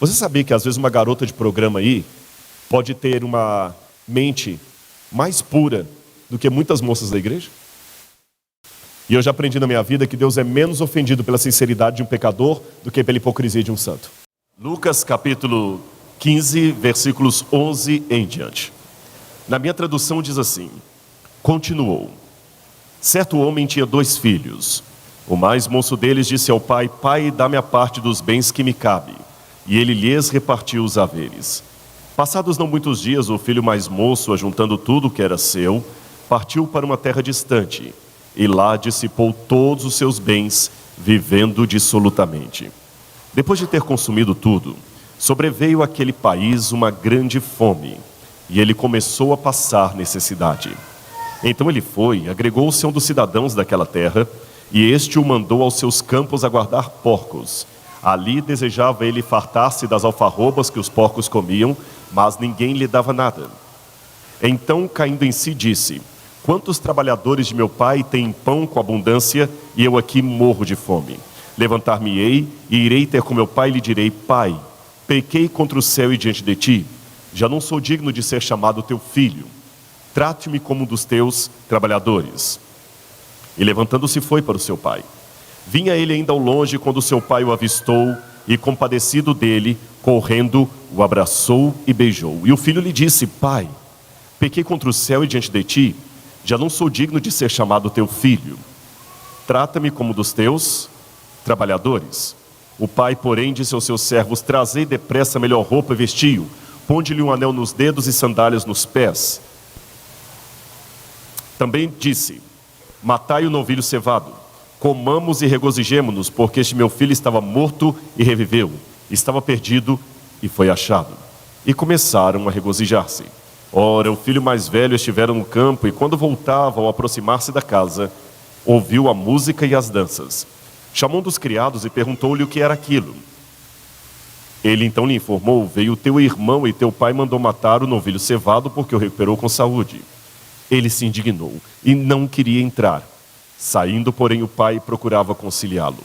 Você sabia que às vezes uma garota de programa aí pode ter uma mente mais pura do que muitas moças da igreja? E eu já aprendi na minha vida que Deus é menos ofendido pela sinceridade de um pecador do que pela hipocrisia de um santo. Lucas capítulo 15, versículos 11 em diante. Na minha tradução diz assim: continuou. Certo homem tinha 2 filhos. O mais moço deles disse ao pai: Pai, dá-me a parte dos bens que me cabe. E ele lhes repartiu os haveres. Passados não muitos dias, o filho mais moço, ajuntando tudo o que era seu, partiu para uma terra distante, e lá dissipou todos os seus bens, vivendo dissolutamente. Depois de ter consumido tudo, sobreveio àquele país uma grande fome, e ele começou a passar necessidade. Então ele foi, agregou-se a um dos cidadãos daquela terra, e este o mandou aos seus campos a guardar porcos. Ali desejava ele fartar-se das alfarrobas que os porcos comiam, mas ninguém lhe dava nada. Então, caindo em si, disse: Quantos trabalhadores de meu pai têm pão com abundância, e eu aqui morro de fome? Levantar-me-ei e irei ter com meu pai e lhe direi: Pai, pequei contra o céu e diante de ti, já não sou digno de ser chamado teu filho. Trate-me como um dos teus trabalhadores. E levantando-se foi para o seu pai. Vinha ele ainda ao longe quando seu pai o avistou, e compadecido dele, correndo, o abraçou e beijou. E o filho lhe disse: Pai, pequei contra o céu e diante de ti, já não sou digno de ser chamado teu filho. Trata-me como dos teus trabalhadores. O pai, porém, disse aos seus servos: Trazei depressa a melhor roupa e vestiu, ponde-lhe um anel nos dedos e sandálias nos pés. Também disse: Matai o novilho cevado, comamos e regozijemo-nos, porque este meu filho estava morto e reviveu, estava perdido e foi achado. E começaram a regozijar-se. Ora, o filho mais velho estivera no campo, e quando voltava ao aproximar-se da casa, ouviu a música e as danças. Chamou um dos criados e perguntou-lhe o que era aquilo. Ele então lhe informou: Veio teu irmão e teu pai mandou matar o novilho cevado, porque o recuperou com saúde. Ele se indignou e não queria entrar. Saindo, porém, o pai procurava conciliá-lo.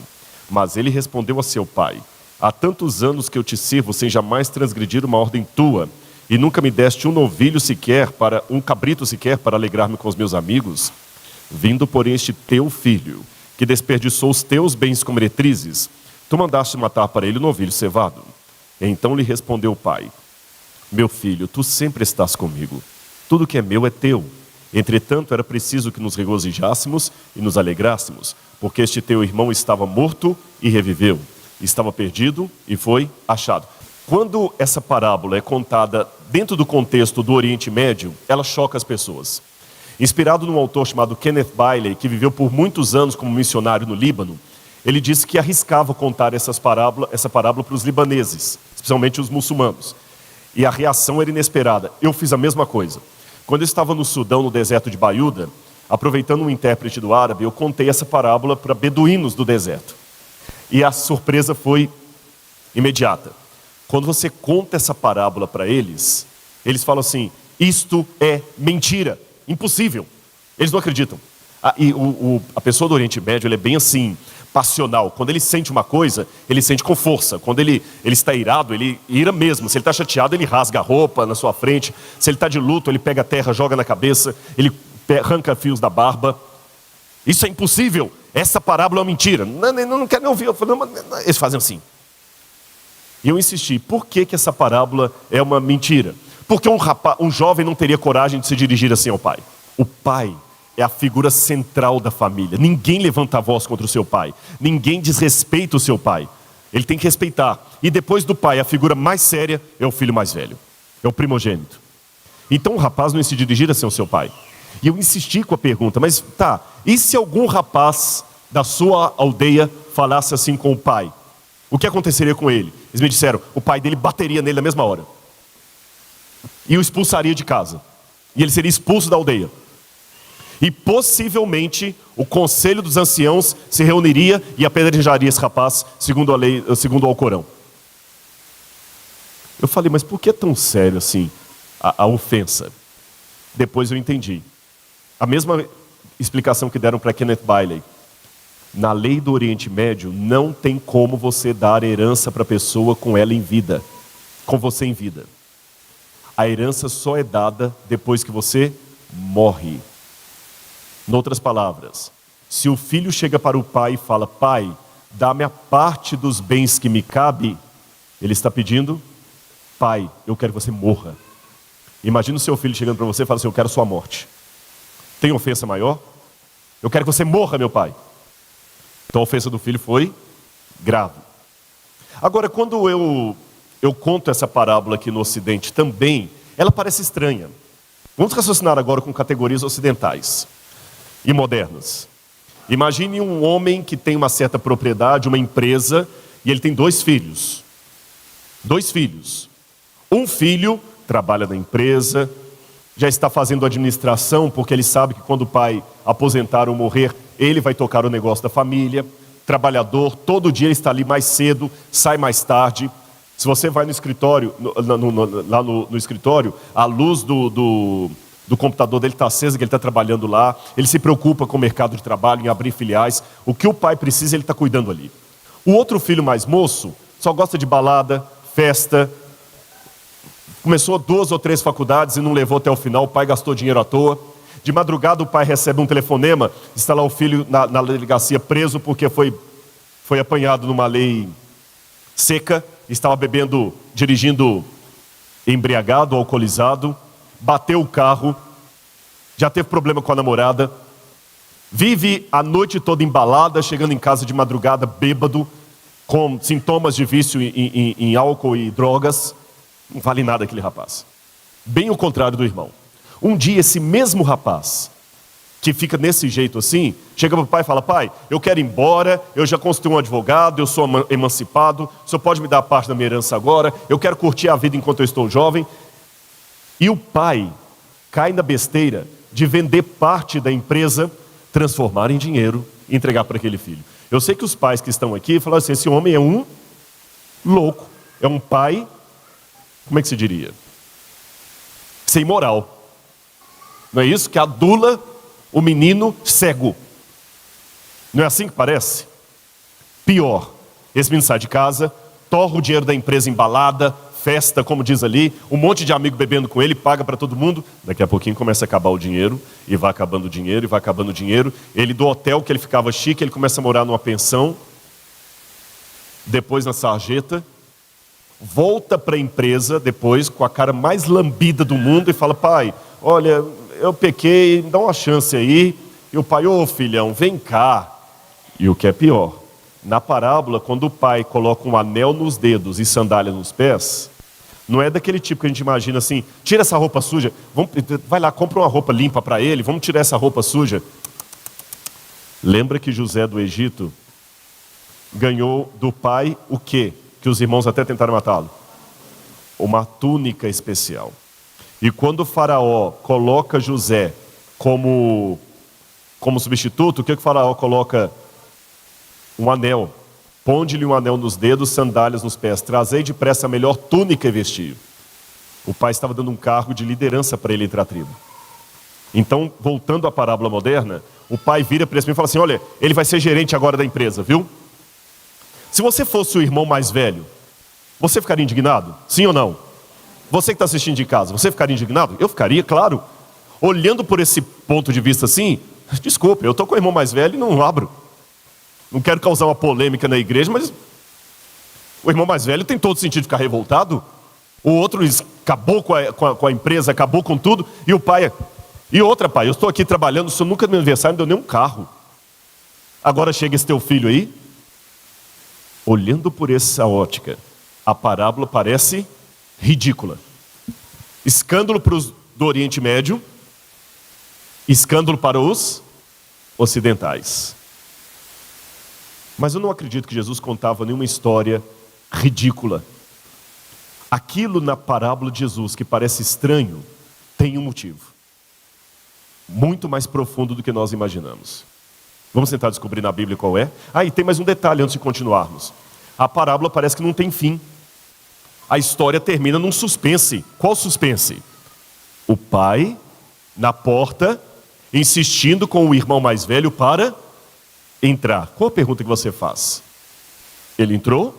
Mas ele respondeu a seu pai: Há tantos anos que eu te sirvo sem jamais transgredir uma ordem tua, e nunca me deste um novilho sequer, um cabrito sequer, para alegrar-me com os meus amigos. Vindo, porém, este teu filho, que desperdiçou os teus bens com meretrizes, tu mandaste matar para ele o novilho cevado. Então lhe respondeu o pai: Meu filho, tu sempre estás comigo. Tudo que é meu é teu. Entretanto, era preciso que nos regozijássemos e nos alegrássemos, porque este teu irmão estava morto e reviveu, estava perdido e foi achado. Quando essa parábola é contada dentro do contexto do Oriente Médio, ela choca as pessoas. Inspirado num autor chamado Kenneth Bailey, que viveu por muitos anos como missionário no Líbano, ele disse que arriscava contar essa parábola para os libaneses, especialmente os muçulmanos. E a reação era inesperada. Eu fiz a mesma coisa. Quando eu estava no Sudão, no deserto de Baiuda, aproveitando um intérprete do árabe, eu contei essa parábola para beduínos do deserto. E a surpresa foi imediata. Quando você conta essa parábola para eles, eles falam assim: isto é mentira, impossível. Eles não acreditam. A pessoa do Oriente Médio, ele é bem assim, passional. Quando ele sente uma coisa, ele sente com força. Quando ele está irado, ele ira mesmo. Se ele está chateado, ele rasga a roupa na sua frente. Se ele está de luto, ele pega a terra, joga na cabeça. Ele arranca fios da barba. Isso é impossível. Essa parábola é uma mentira. Não quero nem ouvir. Eu falei, não, eles fazem assim. E eu insisti: por que essa parábola é uma mentira? Porque um jovem não teria coragem de se dirigir assim ao pai. O pai é a figura central da família. Ninguém levanta a voz contra o seu pai. Ninguém desrespeita o seu pai. Ele tem que respeitar. E depois do pai, a figura mais séria é o filho mais velho. É o primogênito. Então o rapaz não ia se dirigir assim ao seu pai. E eu insisti com a pergunta: mas tá, e se algum rapaz da sua aldeia falasse assim com o pai? O que aconteceria com ele? Eles me disseram: o pai dele bateria nele na mesma hora. E o expulsaria de casa. E ele seria expulso da aldeia. E possivelmente o conselho dos anciãos se reuniria e apedrejaria esse rapaz, segundo a lei, segundo o Alcorão. Eu falei: mas por que é tão sério assim a ofensa? Depois eu entendi. A mesma explicação que deram para Kenneth Bailey. Na lei do Oriente Médio, não tem como você dar herança para a pessoa com ela em vida, com você em vida. A herança só é dada depois que você morre. Em outras palavras, se o filho chega para o pai e fala: pai, dá-me a parte dos bens que me cabe, ele está pedindo: pai, eu quero que você morra. Imagina o seu filho chegando para você e falando assim: eu quero sua morte. Tem ofensa maior? Eu quero que você morra, meu pai. Então a ofensa do filho foi grave. Agora, quando eu conto essa parábola aqui no Ocidente também, ela parece estranha. Vamos raciocinar agora com categorias ocidentais e modernas. Imagine um homem que tem uma certa propriedade, uma empresa, e ele tem 2 filhos. 2 filhos. Um filho trabalha na empresa, já está fazendo administração, porque ele sabe que quando o pai aposentar ou morrer, ele vai tocar o negócio da família. Trabalhador, todo dia ele está ali mais cedo, sai mais tarde. Se você vai no escritório, lá no escritório, a luz do computador dele está acesa, que ele está trabalhando lá. Ele se preocupa com o mercado de trabalho, em abrir filiais. O que o pai precisa, ele está cuidando ali. O outro filho mais moço só gosta de balada, festa. Começou 2 ou 3 faculdades e não levou até o final. O pai gastou dinheiro à toa. De madrugada o pai recebe um telefonema. Está lá o filho na delegacia preso porque foi apanhado numa lei seca. Estava bebendo, dirigindo embriagado, alcoolizado. Bateu o carro. Já teve problema com a namorada. Vive a noite toda embalada, chegando em casa de madrugada bêbado, com sintomas de vício em álcool e drogas. Não vale nada aquele rapaz. Bem o contrário do irmão. Um dia esse mesmo rapaz, que fica desse jeito assim, chega para o pai e fala: pai, eu quero ir embora, eu já constituí um advogado, eu sou emancipado, o senhor pode me dar parte da minha herança agora, eu quero curtir a vida enquanto eu estou jovem. E o pai cai na besteira de vender parte da empresa, transformar em dinheiro e entregar para aquele filho. Eu sei que os pais que estão aqui falam assim: esse homem é um louco, é um pai, como é que se diria? Sem moral. Não é isso? Que adula o menino cego. Não é assim que parece? Pior, esse menino sai de casa, torra o dinheiro da empresa embalada, festa, como diz ali, um monte de amigo bebendo com ele, paga para todo mundo. Daqui a pouquinho começa a acabar o dinheiro, e vai acabando o dinheiro, e vai acabando o dinheiro. Ele do hotel que ele ficava chique, ele começa a morar numa pensão, depois na sarjeta, volta para a empresa depois com a cara mais lambida do mundo e fala: pai, olha, eu pequei, dá uma chance aí. E o pai: ô filhão, vem cá. E o que é pior, na parábola, quando o pai coloca um anel nos dedos e sandália nos pés, não é daquele tipo que a gente imagina assim: tira essa roupa suja, vai lá, compra uma roupa limpa para ele, vamos tirar essa roupa suja. Lembra que José do Egito ganhou do pai o quê? Que os irmãos até tentaram matá-lo? Uma túnica especial. E quando o faraó coloca José como substituto, o que o faraó coloca? Um anel. Ponde-lhe um anel nos dedos, sandálias nos pés. Trazei depressa a melhor túnica e vestir. O pai estava dando um cargo de liderança para ele entre a tribo. Então, voltando à parábola moderna, o pai vira para esse menino e fala assim: olha, ele vai ser gerente agora da empresa, viu? Se você fosse o irmão mais velho, você ficaria indignado? Sim ou não? Você que está assistindo de casa, você ficaria indignado? Eu ficaria, claro. Olhando por esse ponto de vista assim, desculpe, eu estou com o irmão mais velho e não abro. Não quero causar uma polêmica na igreja, mas o irmão mais velho tem todo sentido de ficar revoltado. O outro acabou com a empresa, acabou com tudo. E o pai: e outra, pai, eu estou aqui trabalhando, o senhor nunca no meu aniversário me deu nem um carro. Agora chega esse teu filho aí. Olhando por essa ótica, a parábola parece ridícula. Escândalo para os do Oriente Médio, escândalo para os ocidentais. Mas eu não acredito que Jesus contava nenhuma história ridícula. Aquilo na parábola de Jesus que parece estranho, tem um motivo. Muito mais profundo do que nós imaginamos. Vamos tentar descobrir na Bíblia qual é? E tem mais um detalhe antes de continuarmos. A parábola parece que não tem fim. A história termina num suspense. Qual suspense? O pai, na porta, insistindo com o irmão mais velho para entrar. Qual a pergunta que você faz? Ele entrou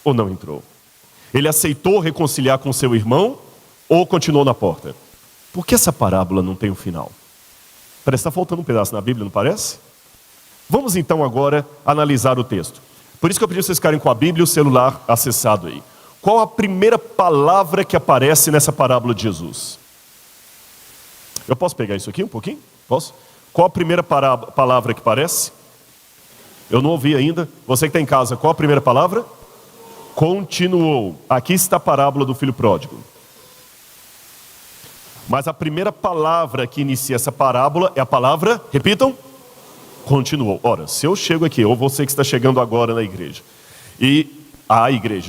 ou não entrou? Ele aceitou reconciliar com seu irmão ou continuou na porta? Por que essa parábola não tem um final? Parece que está faltando um pedaço na Bíblia, não parece? Vamos então agora analisar o texto. Por isso que eu pedi que vocês ficarem com a Bíblia e o celular acessado aí. Qual a primeira palavra que aparece nessa parábola de Jesus? Eu posso pegar isso aqui um pouquinho? Posso? Qual a primeira palavra que aparece? Eu não ouvi ainda. Você que está em casa, qual a primeira palavra? Continuou. Aqui está a parábola do filho pródigo. Mas a primeira palavra que inicia essa parábola é a palavra, repitam, continuou. Ora, se eu chego aqui, ou você que está chegando agora na igreja,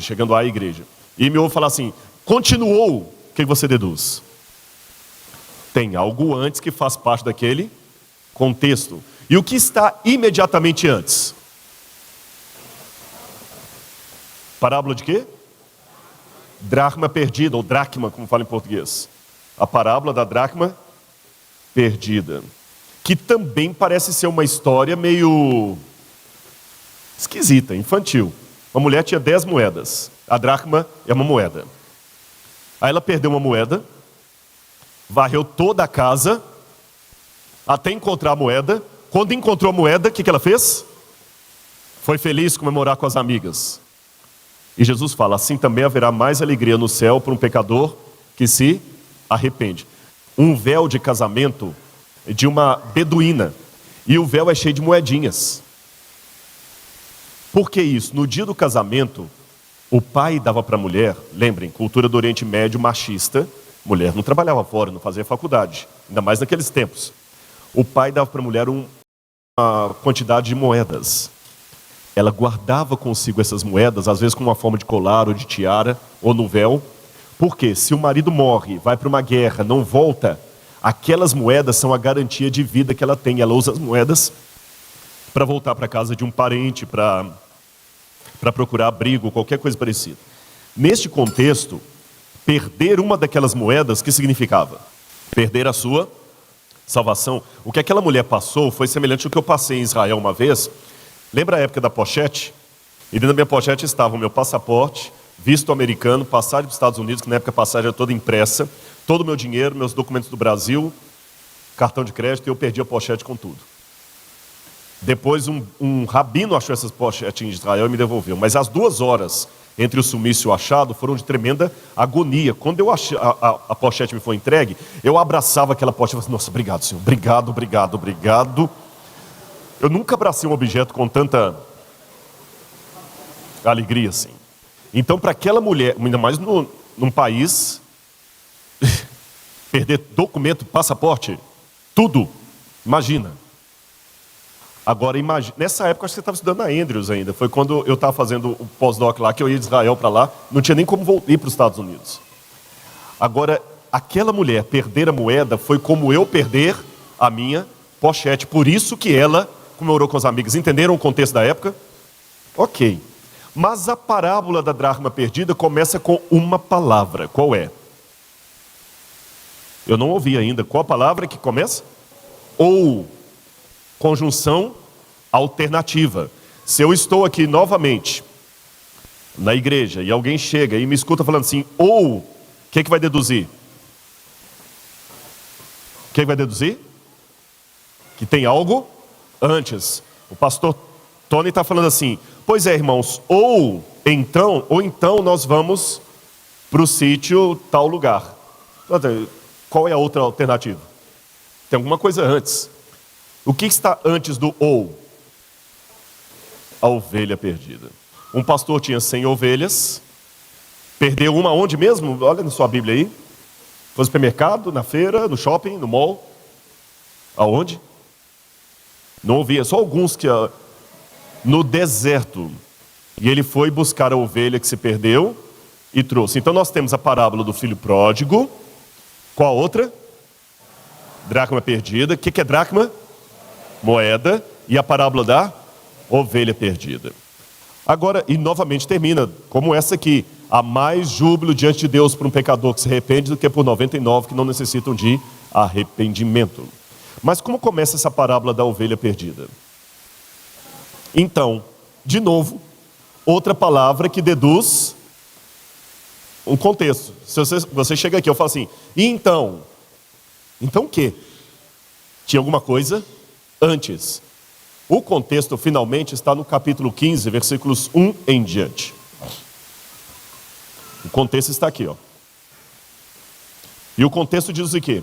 chegando à igreja, e me ouve falar assim, continuou, o que você deduz? Tem algo antes que faz parte daquele contexto. E o que está imediatamente antes? Parábola de quê? Dracma perdida, ou dracma, como fala em português. A parábola da dracma perdida. Que também parece ser uma história meio esquisita, infantil. Uma mulher tinha 10 moedas. A dracma é uma moeda. Aí ela perdeu uma moeda, varreu toda a casa, até encontrar a moeda. Quando encontrou a moeda, o que ela fez? Foi feliz comemorar com as amigas. E Jesus fala, assim também haverá mais alegria no céu para um pecador que se arrepende. Um véu de casamento de uma beduína. E o véu é cheio de moedinhas. Por que isso? No dia do casamento, o pai dava para a mulher, lembrem, cultura do Oriente Médio machista, mulher não trabalhava fora, não fazia faculdade, ainda mais naqueles tempos. O pai dava para a mulher uma quantidade de moedas. Ela guardava consigo essas moedas, às vezes com uma forma de colar ou de tiara, ou no véu. Porque se o marido morre, vai para uma guerra, não volta, aquelas moedas são a garantia de vida que ela tem. Ela usa as moedas para voltar para a casa de um parente, para procurar abrigo, qualquer coisa parecida. Neste contexto, perder uma daquelas moedas, o que significava? Perder a sua salvação. O que aquela mulher passou foi semelhante ao que eu passei em Israel uma vez. Lembra a época da pochete? E dentro da minha pochete estava o meu passaporte, visto americano, passagem para os Estados Unidos, que na época a passagem era toda impressa, todo o meu dinheiro, meus documentos do Brasil, cartão de crédito, e eu perdi a pochete com tudo. Depois um rabino achou essas pochetes em Israel e me devolveu. Mas as 2 horas entre o sumiço e o achado foram de tremenda agonia. Quando a pochete me foi entregue, eu abraçava aquela pochete e falava assim, nossa, obrigado, Senhor, obrigado, obrigado, obrigado. Eu nunca abracei um objeto com tanta alegria assim. Então, para aquela mulher, ainda mais num país, perder documento, passaporte, tudo, imagina. Agora, imagina, nessa época, acho que você estava estudando na Andrews ainda, foi quando eu estava fazendo o pós-doc lá, que eu ia de Israel para lá, não tinha nem como ir para os Estados Unidos. Agora, aquela mulher perder a moeda foi como eu perder a minha pochete, por isso que ela comemorou com as amigas. Entenderam o contexto da época? Ok. Mas a parábola da dracma perdida começa com uma palavra. Qual é? Eu não ouvi ainda. Qual a palavra que começa? Ou. Conjunção alternativa. Se eu estou aqui novamente na igreja e alguém chega e me escuta falando assim, ou, o que vai deduzir? O que vai deduzir? Que tem algo antes. O pastor Tony está falando assim, pois é, irmãos, ou então nós vamos para o sítio tal lugar. Qual é a outra alternativa? Tem alguma coisa antes. O que está antes do ou? A ovelha perdida. Um pastor tinha 100 ovelhas, perdeu uma onde mesmo? Olha na sua Bíblia aí. Foi no supermercado, na feira, no shopping, no mall. Aonde? Não ouvia, só alguns que... No deserto. E ele foi buscar a ovelha que se perdeu e trouxe. Então nós temos a parábola do filho pródigo. Qual a outra? Dracma perdida. O que é dracma? Moeda. E a parábola da ovelha perdida. Agora, e novamente termina como essa aqui. Há mais júbilo diante de Deus por um pecador que se arrepende do que por 99 que não necessitam de arrependimento. Mas como começa essa parábola da ovelha perdida? Então, de novo, outra palavra que deduz um contexto. Se você chega aqui, eu falo assim, então o quê? Tinha alguma coisa antes. O contexto finalmente está no capítulo 15, versículos 1 em diante. O contexto está aqui, ó. E o contexto diz o quê?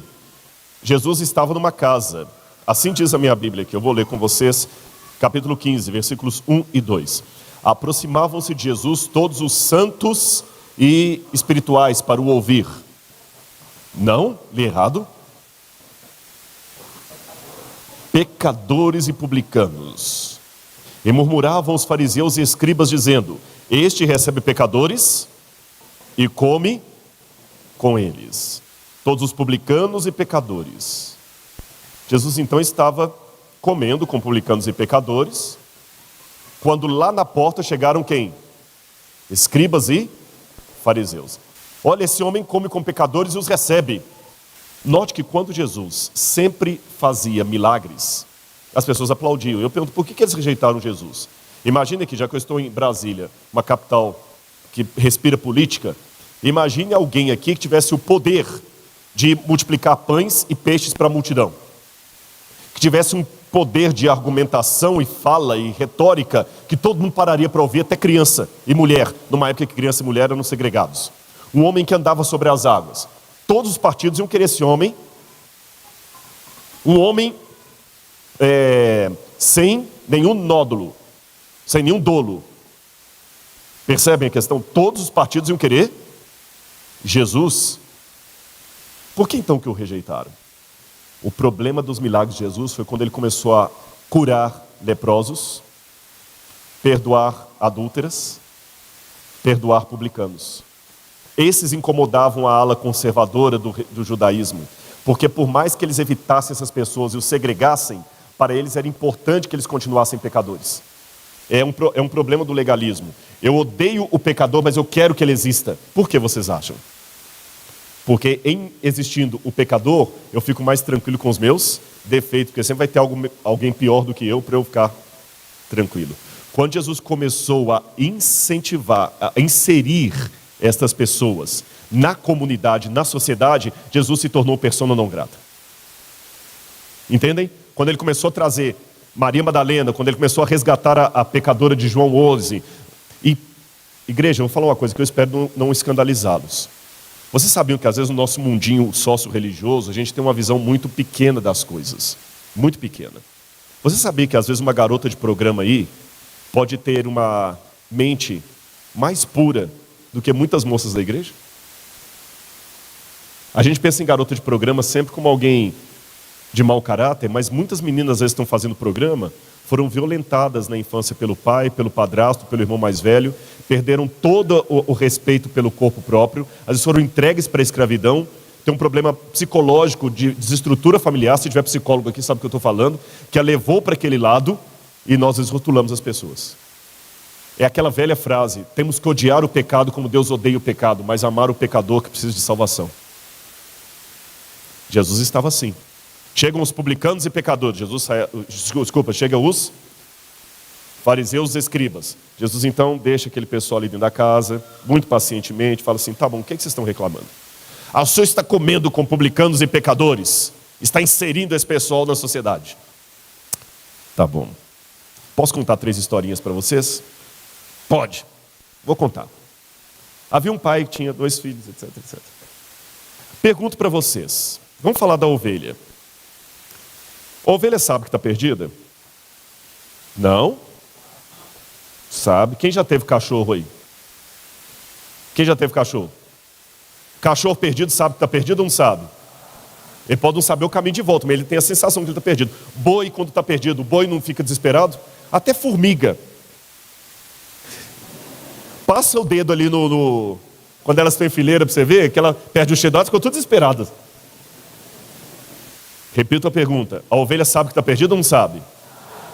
Jesus estava numa casa. Assim diz a minha Bíblia aqui, eu vou ler com vocês, capítulo 15, versículos 1 e 2. Aproximavam-se de Jesus todos os santos e espirituais para o ouvir. Não, li errado. Pecadores e publicanos. E murmuravam os fariseus e escribas dizendo, este recebe pecadores e come com eles. Todos os publicanos e pecadores. Jesus então estava comendo com publicanos e pecadores, quando lá na porta chegaram quem? Escribas e fariseus. Olha, esse homem come com pecadores e os recebe. Note que quando Jesus sempre fazia milagres, as pessoas aplaudiam. Eu pergunto, por que eles rejeitaram Jesus? Imagine que, já que eu estou em Brasília, uma capital que respira política, imagine alguém aqui que tivesse o poder de multiplicar pães e peixes para a multidão. Que tivesse um poder de argumentação e fala e retórica que todo mundo pararia para ouvir, até criança e mulher, numa época que criança e mulher eram segregados. Um homem que andava sobre as águas. Todos os partidos iam querer esse homem. Um homem sem nenhum nódulo, sem nenhum dolo. Percebem a questão? Todos os partidos iam querer Jesus. Por que então que o rejeitaram? O problema dos milagres de Jesus foi quando ele começou a curar leprosos, perdoar adúlteras, perdoar publicanos. Esses incomodavam a ala conservadora do judaísmo, porque por mais que eles evitassem essas pessoas e os segregassem, para eles era importante que eles continuassem pecadores. É um problema do legalismo. Eu odeio o pecador, mas eu quero que ele exista. Por que vocês acham? Porque em existindo o pecador, eu fico mais tranquilo com os meus defeitos, porque sempre vai ter alguém pior do que eu para eu ficar tranquilo. Quando Jesus começou a incentivar, a inserir estas pessoas na comunidade, na sociedade, Jesus se tornou persona não grata. Entendem? Quando ele começou a trazer Maria Madalena, quando ele começou a resgatar a pecadora de João 11. E, igreja, eu vou falar uma coisa que eu espero não escandalizá-los. Vocês sabiam que às vezes no nosso mundinho sócio-religioso, a gente tem uma visão muito pequena das coisas. Muito pequena. Você sabia que às vezes uma garota de programa aí pode ter uma mente mais pura do que muitas moças da igreja? A gente pensa em garota de programa sempre como alguém de mau caráter, mas muitas meninas às vezes estão fazendo programa, foram violentadas na infância pelo pai, pelo padrasto, pelo irmão mais velho, perderam todo o respeito pelo corpo próprio, às vezes foram entregues para a escravidão, tem um problema psicológico de desestrutura familiar, se tiver psicólogo aqui sabe o que eu estou falando, que a levou para aquele lado e nós desrotulamos as pessoas. É aquela velha frase, temos que odiar o pecado como Deus odeia o pecado, mas amar o pecador que precisa de salvação. Jesus estava assim. Chegam os publicanos e pecadores. Chegam os fariseus e escribas. Jesus então deixa aquele pessoal ali dentro da casa, muito pacientemente, fala assim, tá bom, o que vocês estão reclamando? O senhor está comendo com publicanos e pecadores, está inserindo esse pessoal na sociedade. Tá bom. Posso contar 3 historinhas para vocês? Pode. Vou contar. Havia um pai que tinha 2 filhos, etc, etc. Pergunto para vocês, vamos falar da ovelha. A ovelha sabe que está perdida? Não? Sabe. Quem já teve cachorro aí? Quem já teve cachorro? Cachorro perdido sabe que está perdido ou não sabe? Ele pode não saber o caminho de volta, mas ele tem a sensação que ele está perdido. Boi, quando está perdido, o boi não fica desesperado? Até formiga. Passa o dedo ali quando elas estão em fileira para você ver, que ela perde o cheiro, elas ficam todas desesperadas. Repito a pergunta, a ovelha sabe que está perdida ou não sabe?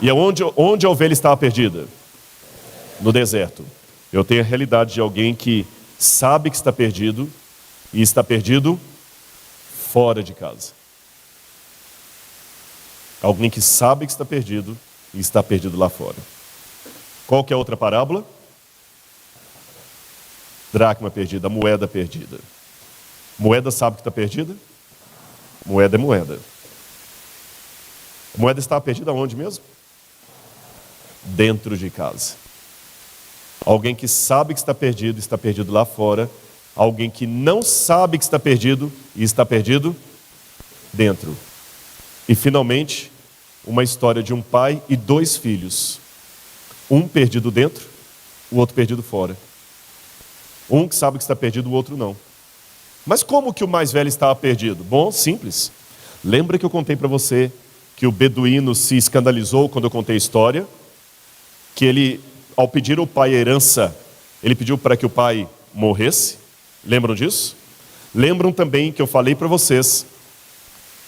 E onde a ovelha estava perdida? No deserto. Eu tenho a realidade de alguém que sabe que está perdido e está perdido fora de casa. Alguém que sabe que está perdido e está perdido lá fora. Qual que é a outra parábola? Dracma perdida, a moeda perdida. Moeda sabe que está perdida? Moeda é moeda. A moeda estava perdida onde mesmo? Dentro de casa. Alguém que sabe que está perdido lá fora. Alguém que não sabe que está perdido e está perdido dentro. E finalmente, uma história de um pai e 2 filhos. Um perdido dentro, o outro perdido fora. Um que sabe que está perdido, o outro não. Mas como que o mais velho estava perdido? Bom, simples. Lembra que eu contei para você que o beduíno se escandalizou quando eu contei a história? Que ele, ao pedir ao pai a herança, ele pediu para que o pai morresse? Lembram disso? Lembram também que eu falei para vocês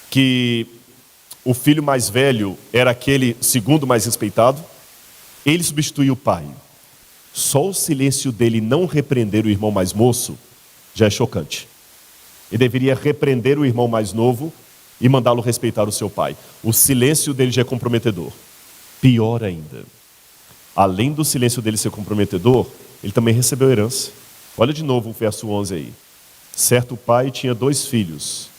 que o filho mais velho era aquele segundo mais respeitado? Ele substituiu o pai. Só o silêncio dele não repreender o irmão mais moço já é chocante. Ele deveria repreender o irmão mais novo e mandá-lo respeitar o seu pai. O silêncio dele já é comprometedor. Pior ainda, além do silêncio dele ser comprometedor, ele também recebeu herança. Olha de novo o verso 11 aí. Certo pai tinha 2 filhos.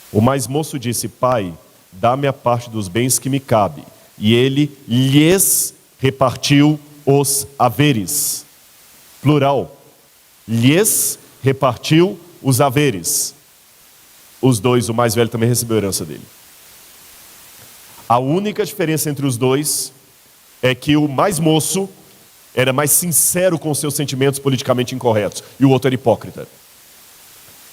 O mais moço disse: pai, dá-me a parte dos bens que me cabe. E ele lhes repartiu os haveres. Plural. Lhes repartiu os haveres. Os 2, o mais velho também recebeu a herança dele. A única diferença entre os 2 é que o mais moço era mais sincero com seus sentimentos politicamente incorretos, e o outro era hipócrita.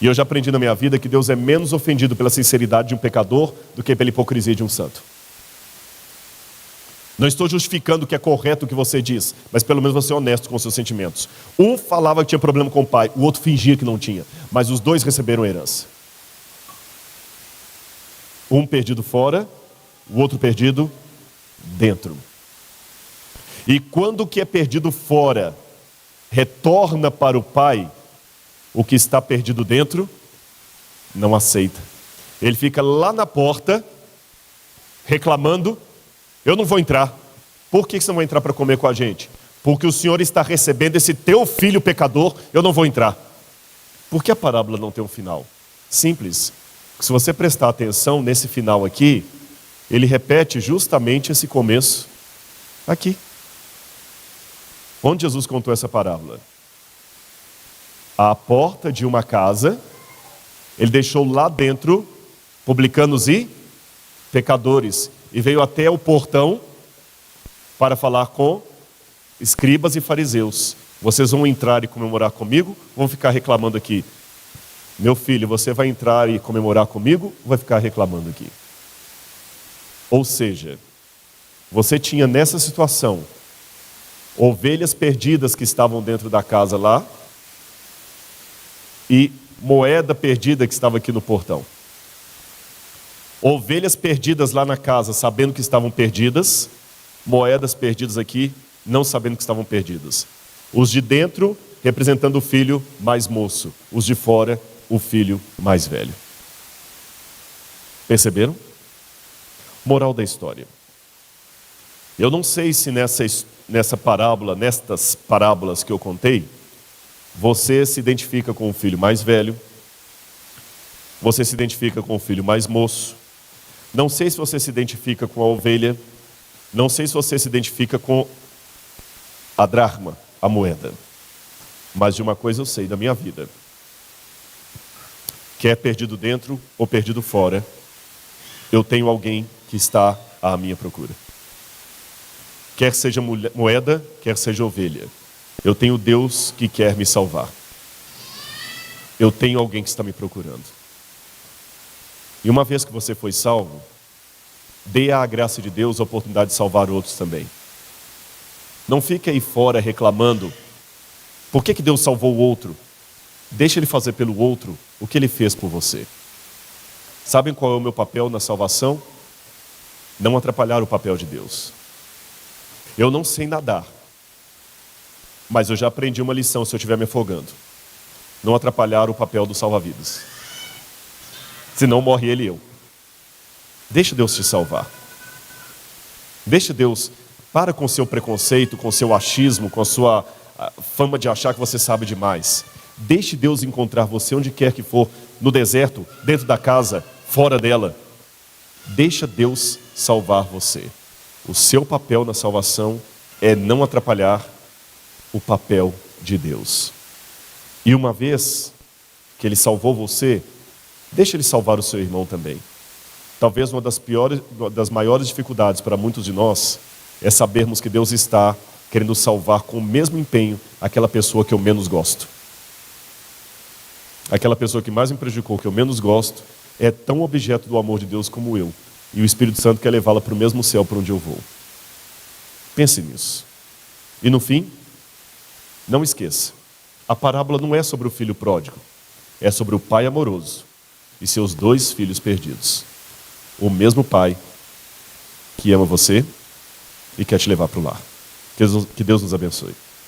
E eu já aprendi na minha vida que Deus é menos ofendido pela sinceridade de um pecador do que pela hipocrisia de um santo. Não estou justificando que é correto o que você diz, mas pelo menos você é honesto com seus sentimentos. Um falava que tinha problema com o pai, o outro fingia que não tinha, mas os 2 receberam a herança. Um perdido fora, o outro perdido dentro. E quando o que é perdido fora retorna para o pai, o que está perdido dentro não aceita. Ele fica lá na porta reclamando: eu não vou entrar. Por que você não vai entrar para comer com a gente? Porque o Senhor está recebendo esse teu filho pecador, eu não vou entrar. Por que a parábola não tem um final? Simples. Se você prestar atenção nesse final aqui, ele repete justamente esse começo aqui. Onde Jesus contou essa parábola? À porta de uma casa, ele deixou lá dentro publicanos e pecadores, e veio até o portão para falar com escribas e fariseus. Vocês vão entrar e comemorar comigo, vão ficar reclamando aqui. Meu filho, você vai entrar e comemorar comigo, ou vai ficar reclamando aqui? Ou seja, você tinha nessa situação ovelhas perdidas que estavam dentro da casa lá e moeda perdida que estava aqui no portão. Ovelhas perdidas lá na casa, sabendo que estavam perdidas, moedas perdidas aqui, não sabendo que estavam perdidas. Os de dentro representando o filho mais moço, os de fora, o filho mais velho. Perceberam? Moral da história. Eu não sei se nessa parábola, nestas parábolas que eu contei, você se identifica com o filho mais velho, você se identifica com o filho mais moço. Não sei se você se identifica com a ovelha, não sei se você se identifica com a dracma, a moeda. Mas de uma coisa eu sei da minha vida: quer perdido dentro ou perdido fora, eu tenho alguém que está à minha procura. Quer seja moeda, quer seja ovelha, eu tenho Deus que quer me salvar. Eu tenho alguém que está me procurando. E uma vez que você foi salvo, dê à graça de Deus a oportunidade de salvar outros também. Não fique aí fora reclamando: por que Deus salvou o outro? Deixa Ele fazer pelo outro o que Ele fez por você. Sabem qual é o meu papel na salvação? Não atrapalhar o papel de Deus. Eu não sei nadar, mas eu já aprendi uma lição se eu estiver me afogando: não atrapalhar o papel do salva-vidas. Senão morre ele e eu. Deixa Deus te salvar. Deixa Deus Para com seu preconceito, com seu achismo, com a sua fama de achar que você sabe demais. Deixe Deus encontrar você onde quer que for, no deserto, dentro da casa, fora dela. Deixa Deus salvar você. O seu papel na salvação é não atrapalhar o papel de Deus. E uma vez que Ele salvou você, deixa Ele salvar o seu irmão também. Talvez uma das maiores dificuldades para muitos de nós é sabermos que Deus está querendo salvar com o mesmo empenho aquela pessoa que eu menos gosto. Aquela pessoa que mais me prejudicou, que eu menos gosto, é tão objeto do amor de Deus como eu. E o Espírito Santo quer levá-la para o mesmo céu para onde eu vou. Pense nisso. E no fim, não esqueça, a parábola não é sobre o filho pródigo, é sobre o pai amoroso e seus 2 filhos perdidos. O mesmo pai que ama você e quer te levar para o lar. Que Deus nos abençoe.